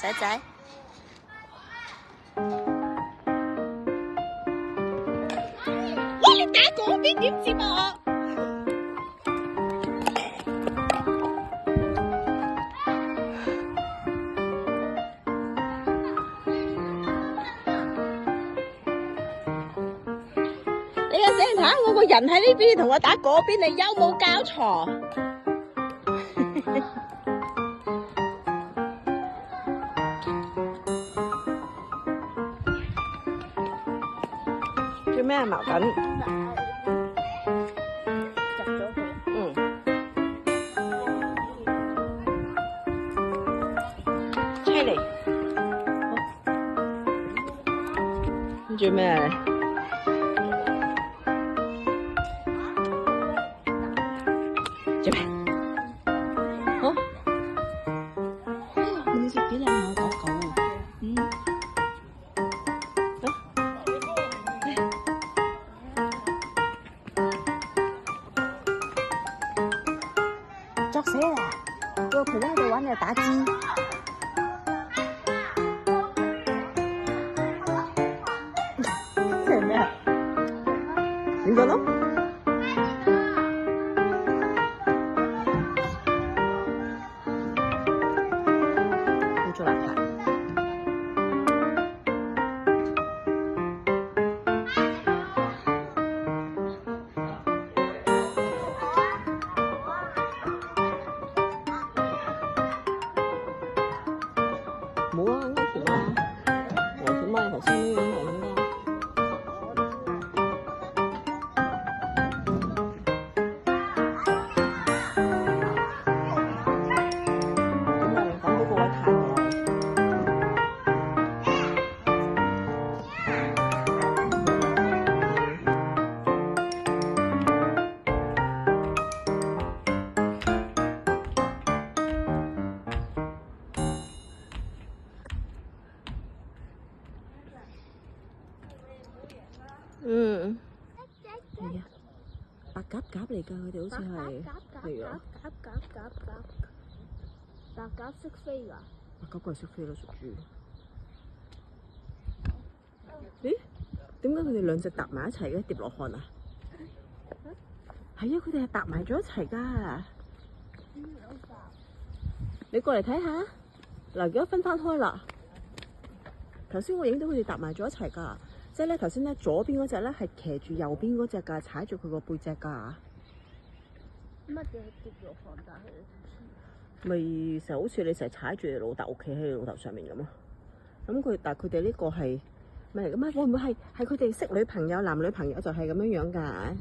仔仔。喂，你打嗰邊點接啊？你個死人睇下，我個人喺呢邊，同我打嗰邊，你有冇搞錯？做咩啊？矛緊？入咗佢。嗯。車嚟。好。做咩啊？做咩？好。你隻幾靚下狗狗啊？嗯。作死啦！叫佢喺度玩又打尖。係咩？點解咯？好做邋遢。冇啊，安全啊，危險啊！頭先呢樣危險啊！咁啊，等嗰個位攤嘅。嗯，係啊，白鴿鴿嚟㗎，佢哋好似係，係啊，白鴿識飛㗎。白鴿佢係識飛咯，屬豬。咦？點解佢哋兩隻搭埋一齊嘅？疊羅漢啊？係啊，佢哋係搭埋咗一齊㗎。你過嚟睇下，嗱，而家分返開啦。頭先我影到佢哋搭埋咗一齊㗎。即係咧，頭先咧左邊嗰隻咧係騎住右邊嗰隻㗎，踩住佢個背脊㗎。乜嘢跌落放大去？咪成日好似你成日踩住你老豆，企喺你老豆上面咁咯。咁但係佢哋呢個係咩嚟㗎？會唔會係佢哋識女朋友、男女朋友就係咁樣樣㗎？